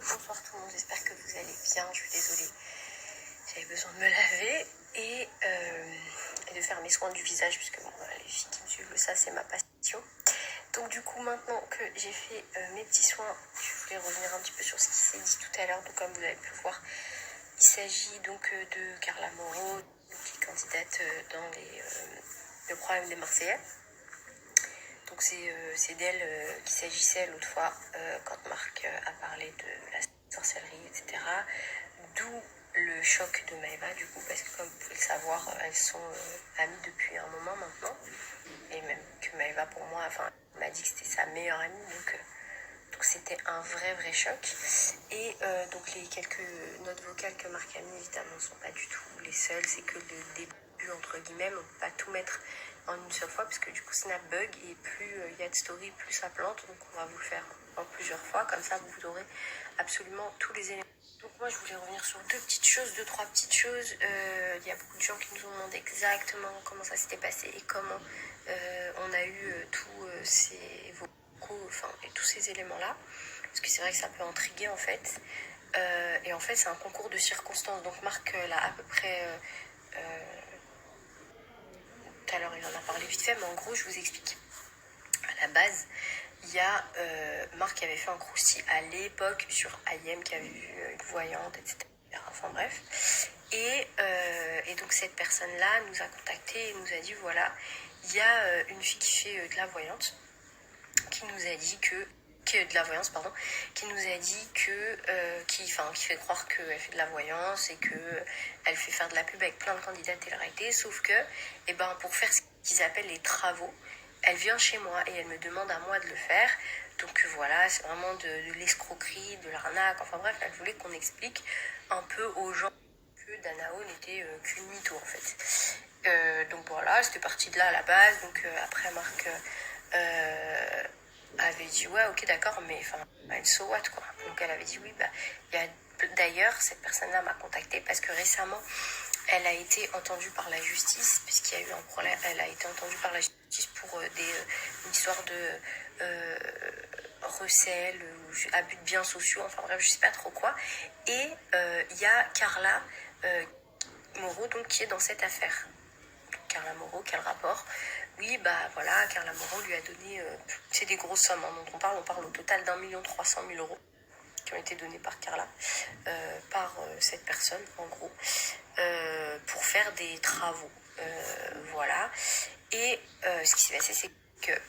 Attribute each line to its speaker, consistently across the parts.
Speaker 1: Bonsoir tout le monde, j'espère que vous allez bien. Je suis désolée, j'avais besoin de me laver et de faire mes soins du visage, puisque bon, les filles qui me suivent, ça c'est ma passion. Donc du coup, maintenant que j'ai fait mes petits soins, je voulais revenir un petit peu sur ce qui s'est dit tout à l'heure. Donc comme vous avez pu voir, il s'agit donc de Carla Moreau, qui est candidate dans le problème des Marseillais. Donc c'est d'elle qu'il s'agissait l'autre fois quand Marc a parlé de la sorcellerie, etc. D'où le choc de Maëva du coup, parce que comme vous pouvez le savoir, elles sont amies depuis un moment maintenant. Et même que Maëva pour moi, enfin, m'a dit que c'était sa meilleure amie, donc c'était un vrai choc. Et donc les quelques notes vocales que Marc a mis évidemment ne sont pas du tout les seules, c'est que le début entre guillemets, on ne peut pas tout mettre en une seule fois parce que du coup Snap bug et plus il y a de story, plus ça plante. Donc on va vous le faire en plusieurs fois, comme ça vous aurez absolument tous les éléments. Donc moi je voulais revenir sur deux, trois petites choses. Il y a beaucoup de gens qui nous ont demandé exactement comment ça s'était passé et comment on a eu tous ces vocaux, enfin et tous ces éléments là. Parce que c'est vrai que ça peut intriguer en fait. Et en fait c'est un concours de circonstances. Donc Marc l'a à peu près tout à l'heure il en a parlé vite fait, mais en gros je vous explique. À la base, il y a Marc qui avait fait un crousty à l'époque sur IM, qui avait vu une voyante, etc. Enfin bref. Et donc cette personne-là nous a contactés et nous a dit voilà, il y a une fille qui fait de la voyante, qui nous a dit de la voyance, pardon, qui nous a dit qui fait croire qu'elle fait de la voyance et qu'elle fait faire de la pub avec plein de candidats de télé-réalité, sauf que, pour faire ce qu'ils appellent les travaux, elle vient chez moi et elle me demande à moi de le faire. Donc voilà, c'est vraiment de l'escroquerie, de l'arnaque, enfin bref, elle voulait qu'on explique un peu aux gens que Danae n'était qu'une mytho en fait. Donc voilà, c'était parti de là à la base. Donc après Marc avait dit ouais ok d'accord, mais enfin une so what quoi. Donc elle avait dit oui, il y a d'ailleurs cette personne-là m'a contactée parce que récemment elle a été entendue par la justice, puisqu'il y a eu un problème, elle a été entendue par la justice pour une histoire de recel ou abus de biens sociaux, enfin bref, je sais pas trop quoi. Et il y a Carla Moreau donc qui est dans cette affaire. Carla Moreau, quel rapport? Oui, voilà, Carla Moreau lui a donné, c'est des grosses sommes dont on parle au total d'1 300 000 € qui ont été donnés par Carla, par cette personne en gros, pour faire des travaux. Voilà. Et ce qui s'est passé, c'est que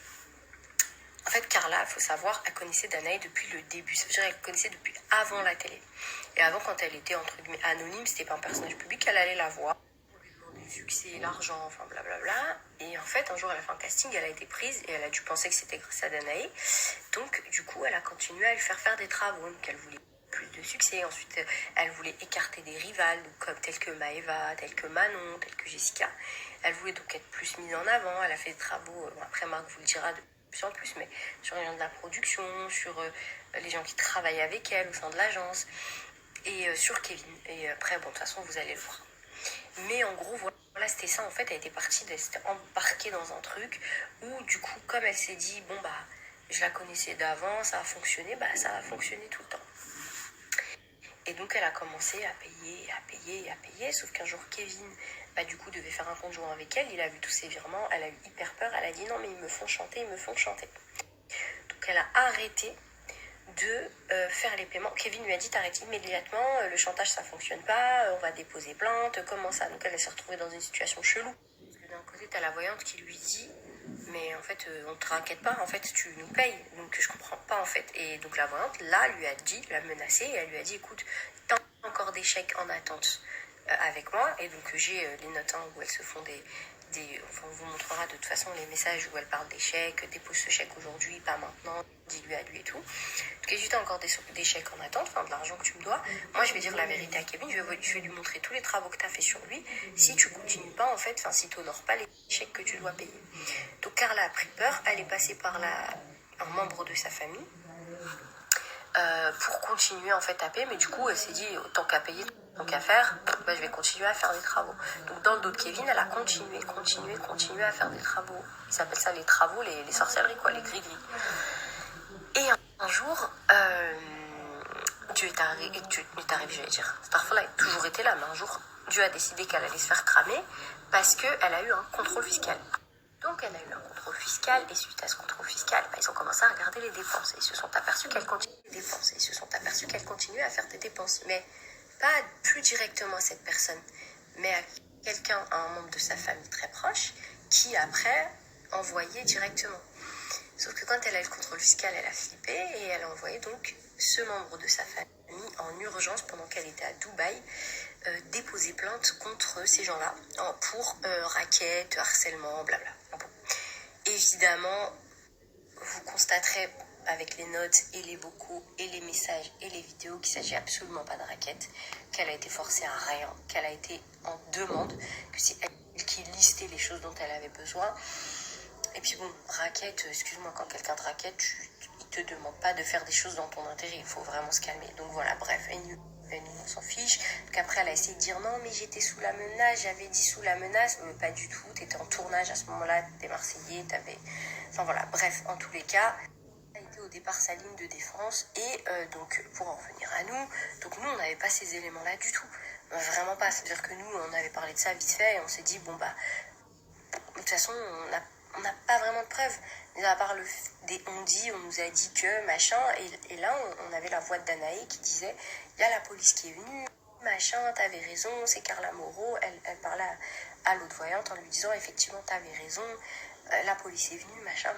Speaker 1: en fait Carla, il faut savoir, elle connaissait Danae depuis le début. Ça veut dire qu'elle connaissait depuis avant la télé. Et avant, quand elle était entre guillemets anonyme, c'était pas un personnage public, elle allait la voir. Le succès, l'argent, enfin blablabla. Et en fait, un jour, elle a fait un casting, elle a été prise et elle a dû penser que c'était grâce à Danae. Donc, du coup, elle a continué à lui faire des travaux. Donc, elle voulait plus de succès. Ensuite, elle voulait écarter des rivales, comme telles que Maëva, telles que Manon, telles que Jessica. Elle voulait donc être plus mise en avant. Elle a fait des travaux, après Marc vous le dira de plus en plus, mais sur les gens de la production, sur les gens qui travaillent avec elle au sein de l'agence, et sur Kevin. Et après, bon, de toute façon, vous allez le voir. Mais en gros, voilà, c'était ça. En fait, elle était partie, elle s'était embarquée dans un truc où, du coup, comme elle s'est dit, je la connaissais d'avant, ça a fonctionné, ça a fonctionné tout le temps. Et donc, elle a commencé à payer. Sauf qu'un jour, Kevin, du coup, devait faire un compte joint avec elle. Il a vu tous ses virements. Elle a eu hyper peur. Elle a dit, non, mais ils me font chanter. Donc, elle a arrêté de faire les paiements. Kevin lui a dit t'arrêtes immédiatement, le chantage ça fonctionne pas, on va déposer plainte, comment ça? Donc elle s'est retrouvée dans une situation chelou. Parce que d'un côté t'as la voyante qui lui dit mais en fait on te raquette pas, en fait tu nous payes, donc je comprends pas en fait. Et donc la voyante là lui a dit, l'a menacée et elle lui a dit écoute, t'as encore des chèques en attente avec moi. Et donc j'ai les notes où elles se font on vous montrera de toute façon les messages où elle parle des chèques, dépose ce chèque aujourd'hui, pas maintenant, dis-lui à lui et tout. Donc si tu as encore des chèques en attente, de l'argent que tu me dois, moi je vais dire la vérité à Kevin, je vais lui montrer tous les travaux que tu as fait sur lui, si tu continues pas en fait, si tu n'honores pas les chèques que tu dois payer. Donc Carla a pris peur, elle est passée par un membre de sa famille pour continuer en fait à payer, mais du coup elle s'est dit autant qu'à payer, tant qu'à faire, je vais continuer à faire des travaux. Donc dans le dos de Kevin, elle a continué à faire des travaux. Ils s'appellent ça les travaux, les sorcelleries quoi, les gris-gris. Et un jour, Dieu est arrivé, et que Dieu est arrivé, j'allais dire, Starfall a toujours été là, mais un jour, Dieu a décidé qu'elle allait se faire cramer parce qu'elle a eu un contrôle fiscal. Donc elle a eu un contrôle fiscal et suite à ce contrôle fiscal, ils ont commencé à regarder les dépenses et ils se sont aperçus qu'elle continuait les dépenses et ils se sont aperçus qu'elle continuait à faire des dépenses, mais pas plus directement à cette personne, mais à quelqu'un, à un membre de sa famille très proche, qui après envoyait directement. Sauf que quand elle a eu le contrôle fiscal, elle a flippé et elle a envoyé donc ce membre de sa famille en urgence pendant qu'elle était à Dubaï déposer plainte contre ces gens-là pour racket, harcèlement, blabla. Bon. Évidemment, vous constaterez avec les notes et les vocaux et les messages et les vidéos qu'il ne s'agit absolument pas de racket, qu'elle a été forcée à rien, qu'elle a été en demande, que c'est elle qui listait les choses dont elle avait besoin. Et puis bon, racket, excuse-moi, quand quelqu'un te racket, il te demande pas de faire des choses dans ton intérêt, il faut vraiment se calmer. Donc voilà, bref, on s'en fiche. Donc après, elle a essayé de dire non, mais j'étais sous la menace, j'avais dit sous la menace, mais pas du tout, t'étais en tournage à ce moment-là, t'es Marseillais, t'avais... Enfin voilà, bref, en tous les cas, elle a été au départ sa ligne de défense et donc pour en revenir à nous, donc nous on n'avait pas ces éléments-là du tout. Vraiment pas, c'est-à-dire que nous on avait parlé de ça vite fait et on s'est dit bon bah, de toute façon on n'a pas vraiment de preuves. Mais à part on nous a dit que machin, et là on avait la voix de Danae qui disait il y a la police qui est venue, machin, t'avais raison, c'est Carla Moreau, elle parlait à l'autre voyante en lui disant effectivement t'avais raison, la police est venue, machin.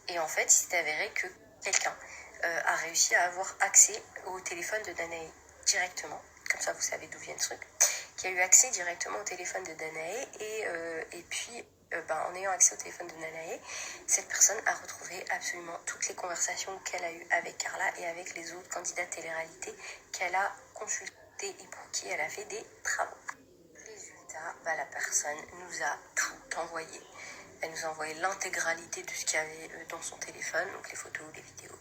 Speaker 1: Et en fait, il s'est avéré que quelqu'un a réussi à avoir accès au téléphone de Danae directement, comme ça vous savez d'où vient le truc, qui a eu accès directement au téléphone de Danae et puis en ayant accès au téléphone de Danae, cette personne a retrouvé absolument toutes les conversations qu'elle a eues avec Carla et avec les autres candidats télé-réalité qu'elle a consultés et pour qui elle a fait des travaux. Résultat, la personne nous a tout envoyé. Elle nous a envoyé l'intégralité de ce qu'il y avait dans son téléphone, donc les photos, les vidéos.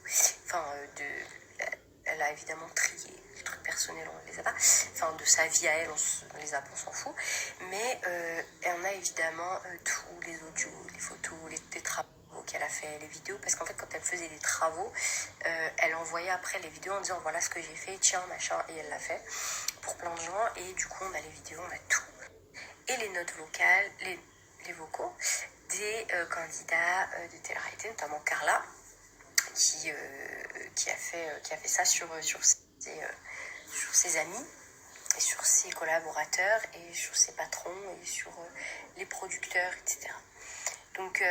Speaker 1: Elle a évidemment trié les trucs personnels, on ne les a pas. De sa vie à elle, on les a pas, on s'en fout. Mais on a évidemment tous les audios, les photos, les travaux qu'elle a fait, les vidéos. Parce qu'en fait, quand elle faisait des travaux, elle envoyait après les vidéos en disant voilà ce que j'ai fait, tiens, machin, et elle l'a fait pour plein de gens. Et du coup, on a les vidéos, on a tout. Et les notes vocales, les vocaux des candidats de télé-réalité, notamment Carla, qui a fait ça sur ses amis, et sur ses collaborateurs, et sur ses patrons, et sur les producteurs, etc. Donc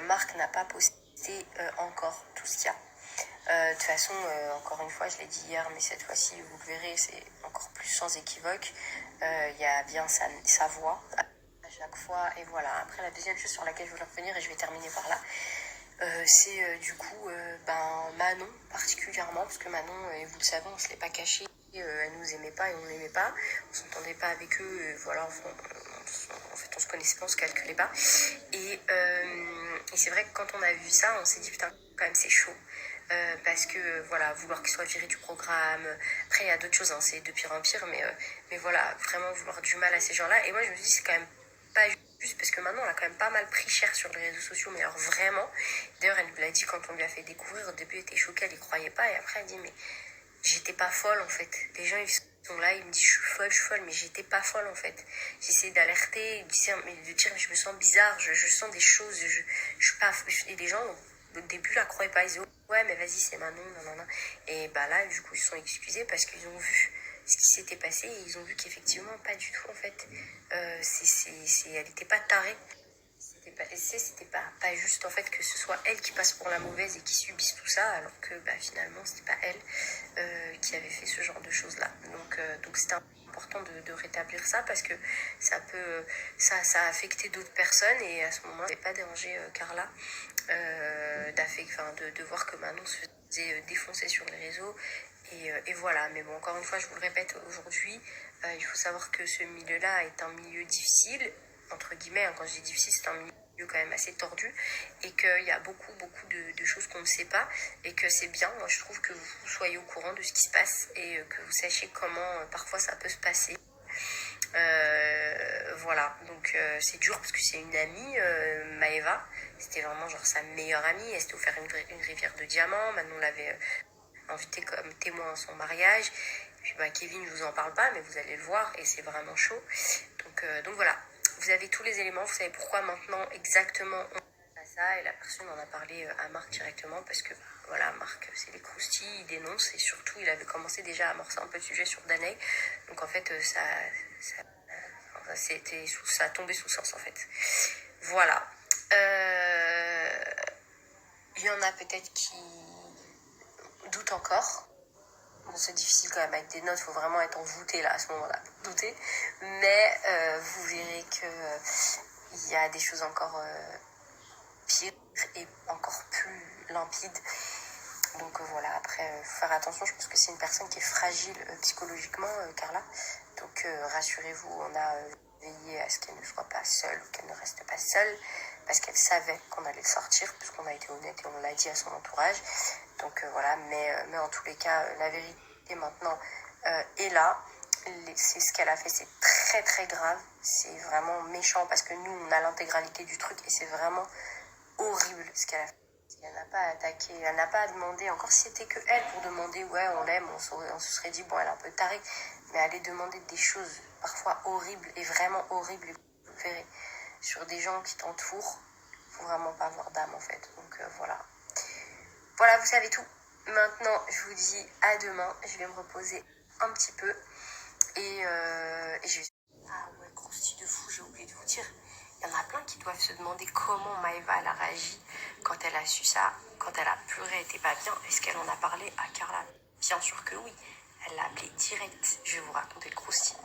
Speaker 1: Marc n'a pas posté encore tout ce qu'il y a. De toute façon, encore une fois, je l'ai dit hier, mais cette fois-ci, vous le verrez, c'est encore plus sans équivoque. Il y a bien sa voix à chaque fois. Et voilà, après, la deuxième chose sur laquelle je voulais revenir, et je vais terminer par là, c'est du coup Manon particulièrement, parce que Manon, et vous le savez, on ne se l'est pas caché, elle nous aimait pas et on l'aimait pas, on s'entendait pas avec eux, voilà, en fait on se connaissait pas, on se calculait pas, et c'est vrai que quand on a vu ça, on s'est dit putain, quand même c'est chaud. Parce que voilà, vouloir qu'il soit viré du programme, après il y a d'autres choses, hein, c'est de pire en pire, mais voilà, vraiment vouloir du mal à ces gens-là, et moi je me dis c'est quand même pas juste parce que maintenant on a quand même pas mal pris cher sur les réseaux sociaux, mais alors vraiment, d'ailleurs elle nous l'a dit quand on lui a fait découvrir, au début elle était choquée, elle y croyait pas, et après elle dit mais j'étais pas folle en fait, les gens ils sont là, ils me disent je suis folle, mais j'étais pas folle en fait, j'essayais d'alerter, de dire mais je me sens bizarre, je sens des choses, je suis pas, et les gens au début la croyaient pas, ils disaient ouais mais vas-y c'est Manon, non, et là du coup ils se sont excusés parce qu'ils ont vu ce qui s'était passé et ils ont vu qu'effectivement pas du tout en fait, elle était pas tarée, c'était pas juste en fait que ce soit elle qui passe pour la mauvaise et qui subisse tout ça alors que finalement c'était pas elle qui avait fait ce genre de choses là, donc c'était important de rétablir ça parce que ça a affecté d'autres personnes et à ce moment-là ça n'avait pas dérangé Carla de voir que Manon se faisait défoncer sur les réseaux et voilà, mais bon, encore une fois je vous le répète aujourd'hui, il faut savoir que ce milieu-là est un milieu difficile entre guillemets, hein, quand je dis difficile c'est un milieu quand même assez tordu et qu'il y a beaucoup de choses qu'on ne sait pas et que c'est bien, moi je trouve que vous soyez au courant de ce qui se passe et que vous sachiez comment parfois ça peut se passer. Voilà, donc c'est dur parce que c'est une amie, Maëva, c'était vraiment genre sa meilleure amie, elle s'était offert une rivière de diamants, Manon l'avait invité comme témoin à son mariage. Puis Kevin, je vous en parle pas, mais vous allez le voir et c'est vraiment chaud. Donc voilà, vous avez tous les éléments, vous savez pourquoi maintenant exactement on fait ça, et la personne en a parlé à Marc directement parce que voilà, Marc c'est les croustilles, il dénonce et surtout il avait commencé déjà à amorcer un peu de sujet sur Danae. Donc en fait ça a tombé sous le sens en fait. Voilà. Il y en a peut-être qui doutent encore. Bon, c'est difficile quand même avec des notes, il faut vraiment être envoûté là à ce moment-là pour douter. Mais vous verrez qu'il y a des choses encore pires et encore plus limpides. Donc voilà, après, faut faire attention, je pense que c'est une personne qui est fragile psychologiquement, Carla. Donc rassurez-vous, on a veillé à ce qu'elle ne soit pas seule ou qu'elle ne reste pas seule, parce qu'elle savait qu'on allait le sortir, puisqu'on a été honnête et on l'a dit à son entourage. Donc voilà, mais en tous les cas, la vérité maintenant est là. C'est ce qu'elle a fait, c'est très très grave, c'est vraiment méchant, parce que nous, on a l'intégralité du truc, et c'est vraiment horrible ce qu'elle a fait. Elle n'a pas attaqué, elle n'a pas demandé, encore si c'était que elle pour demander ouais on l'aime, on se serait dit bon elle est un peu tarée, mais aller demander des choses parfois horribles et vraiment horribles, vous verrez, sur des gens qui t'entourent, faut vraiment pas avoir d'âme en fait. Donc voilà. Voilà, vous savez tout. Maintenant, je vous dis à demain, je vais me reposer un petit peu et je vais... Ah ouais, croustille de fou, j'ai oublié de vous dire. Il y en a plein qui doivent se demander comment Maëva elle a réagi quand elle a su ça, quand elle a pleuré, elle était pas bien. Est-ce qu'elle en a parlé à Carla? Bien sûr que oui. Elle l'a appelée direct. Je vais vous raconter le croustille.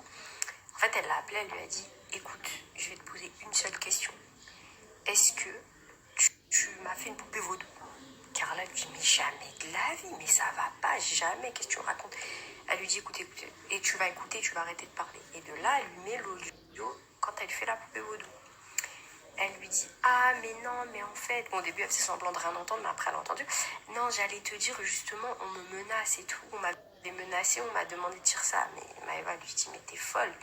Speaker 1: En fait, elle l'a appelée, elle lui a dit écoute, je vais te poser une seule question. Est-ce que tu m'as fait une poupée vaudou? Carla lui dit mais jamais de la vie, mais ça va pas, jamais, qu'est-ce que tu me racontes? Elle lui dit écoute, et tu vas écouter, tu vas arrêter de parler. Et de là, elle lui met l'audio quand elle fait la poupée vaudou. Elle lui dit ah mais non, mais en fait, bon, au début elle faisait semblant de rien entendre, mais après elle a entendu. Non, j'allais te dire justement, on me menace et tout, on m'avait menacé, on m'a demandé de dire ça. Mais Maëva lui dit mais t'es folle,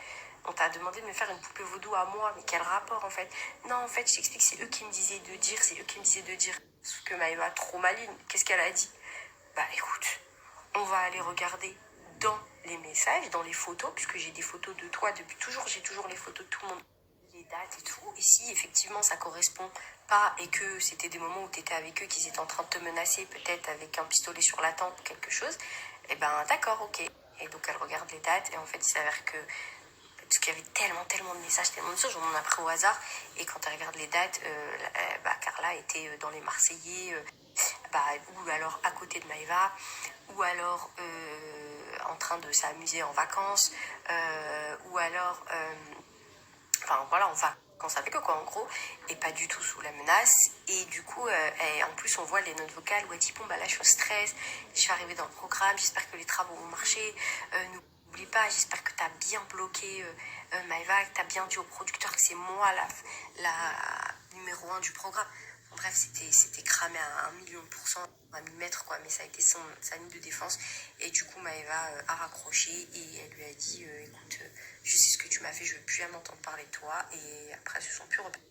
Speaker 1: on t'a demandé de me faire une poupée vaudou à moi, mais quel rapport en fait? Non, en fait je t'explique, c'est eux qui me disaient de dire, c'est eux qui me disaient de dire. Sauf que Maëva, trop maligne, qu'est-ce qu'elle a dit? Bah écoute, on va aller regarder dans les messages, dans les photos, puisque j'ai des photos de toi depuis toujours, j'ai toujours les photos de tout le monde, les dates et tout. Et si effectivement ça correspond pas et que c'était des moments où tu étais avec eux, qu'ils étaient en train de te menacer, peut-être avec un pistolet sur la tempe ou quelque chose, eh ben d'accord, ok. Et donc elle regarde les dates et en fait il s'avère que parce qu'il y avait tellement de messages, tellement de choses, on en a pris au hasard. Et quand elle regarde les dates, Carla était dans les Marseillais, ou alors à côté de Maëva, ou alors en train de s'amuser en vacances, ou alors, enfin voilà, en vacances avec eux quoi, en gros, et pas du tout sous la menace. Et du coup, en plus, on voit les notes vocales où elle dit bon, bah là, je suis au stress, je suis arrivée dans le programme, j'espère que les travaux vont marcher, n'oublie pas, j'espère que tu as bien bloqué Maëva, que tu as bien dit au producteur que c'est moi la numéro 1 du programme. Bref, c'était cramé à 1 000 000%, à 1000 mètres, quoi, mais ça a été sa ligne de défense. Et du coup, Maëva a raccroché et elle lui a dit écoute, je sais ce que tu m'as fait, je veux plus jamais entendre parler de toi. Et après, elles se sont plus repérées.